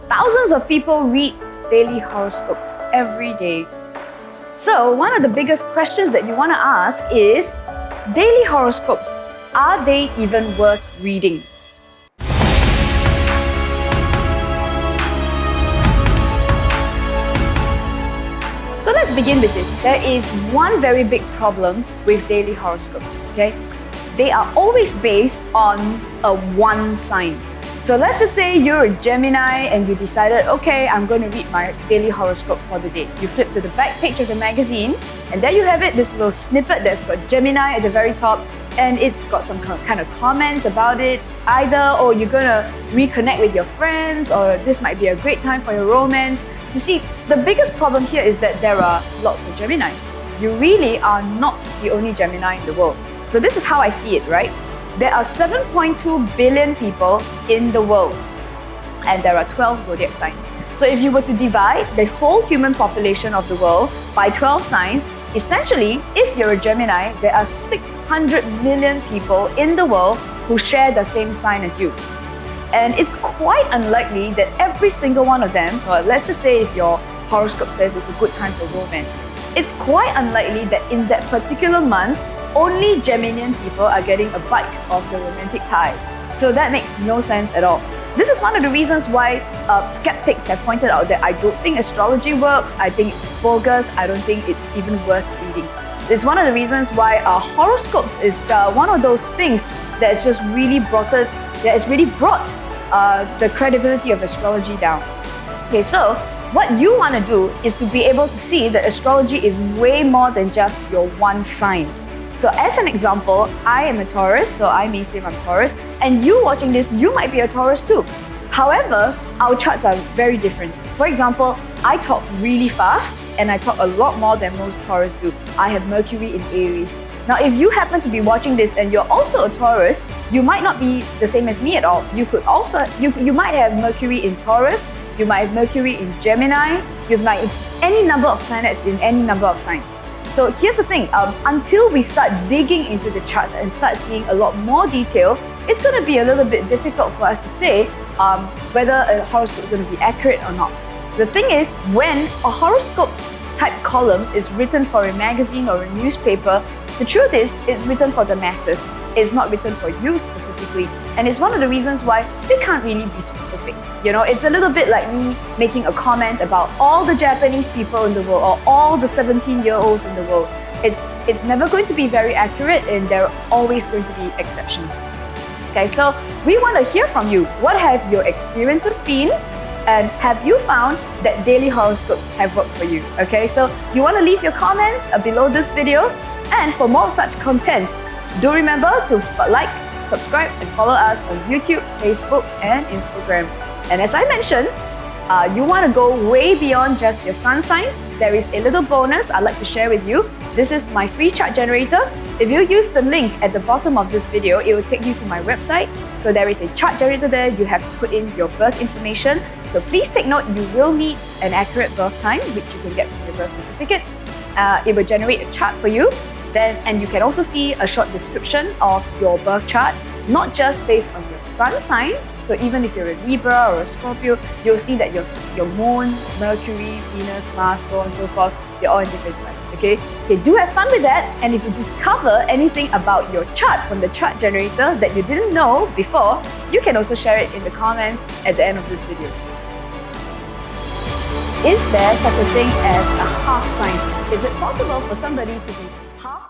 Thousands of people read daily horoscopes every day. So one of the biggest questions that you want to ask is, daily horoscopes, are they even worth reading? So let's begin with this. There is one very big problem with daily horoscopes, okay? They are always based on a one sign. So let's just say you're a Gemini and you decided, okay, I'm going to read my daily horoscope for the day. You flip to the back page of the magazine and there you have it, this little snippet that's got Gemini at the very top, and it's got some kind of comments about it. Either, oh, you're going to reconnect with your friends, or this might be a great time for your romance. You see, the biggest problem here is that there are lots of Geminis. You really are not the only Gemini in the world. So this is how I see it, right? There are 7.2 billion people in the world, and there are 12 zodiac signs. So if you were to divide the whole human population of the world by 12 signs, essentially, if you're a Gemini, there are 600 million people in the world who share the same sign as you. And it's quite unlikely that every single one of them, or let's just say if your horoscope says it's a good time for romance, it's quite unlikely that in that particular month, only Geminian people are getting a bite of the romantic pie. So that makes no sense at all. This is one of the reasons why skeptics have pointed out that I don't think astrology works, I think it's bogus, I don't think it's even worth reading. It's one of the reasons why horoscopes is one of those things that's just really brought the credibility of astrology down. Okay, so what you want to do is to be able to see that astrology is way more than just your one sign. So as an example, I am a Taurus, so I may say I'm Taurus, and you watching this, you might be a Taurus too. However, our charts are very different. For example, I talk really fast and I talk a lot more than most Taurus do. I have Mercury in Aries. Now, if you happen to be watching this and you're also a Taurus, you might not be the same as me at all. You could also, you might have Mercury in Taurus, you might have Mercury in Gemini, you might have any number of planets in any number of signs. So here's the thing, until we start digging into the charts and start seeing a lot more detail, it's going to be a little bit difficult for us to say whether a horoscope is going to be accurate or not. The thing is, when a horoscope type column is written for a magazine or a newspaper, the truth is, it's written for the masses. It's not written for you specifically. And it's one of the reasons why they can't really be specific. You know, it's a little bit like me making a comment about all the Japanese people in the world or all the 17-year-olds in the world. It's never going to be very accurate, and there are always going to be exceptions. Okay, so we want to hear from you. What have your experiences been? And have you found that daily horoscopes have worked for you? Okay, so you want to leave your comments below this video. And for more such content, do remember to like, subscribe, and follow us on YouTube, Facebook, and Instagram. And as I mentioned, you want to go way beyond just your sun sign. There is a little bonus I'd like to share with you. This is my free chart generator. If you use the link at the bottom of this video, it will take you to my website. So there is a chart generator there. You have to put in your birth information. So please take note, you will need an accurate birth time, which you can get from your birth certificate. It will generate a chart for you. And you can also see a short description of your birth chart, not just based on your sun sign. So even if you're a Libra or a Scorpio, you'll see that your moon, Mercury, Venus, Mars, so on and so forth, they're all in different signs. Okay, do have fun with that. And if you discover anything about your chart from the chart generator that you didn't know before, you can also share it in the comments at the end of this video. Is there such a thing as a half sign? Is it possible for somebody to be half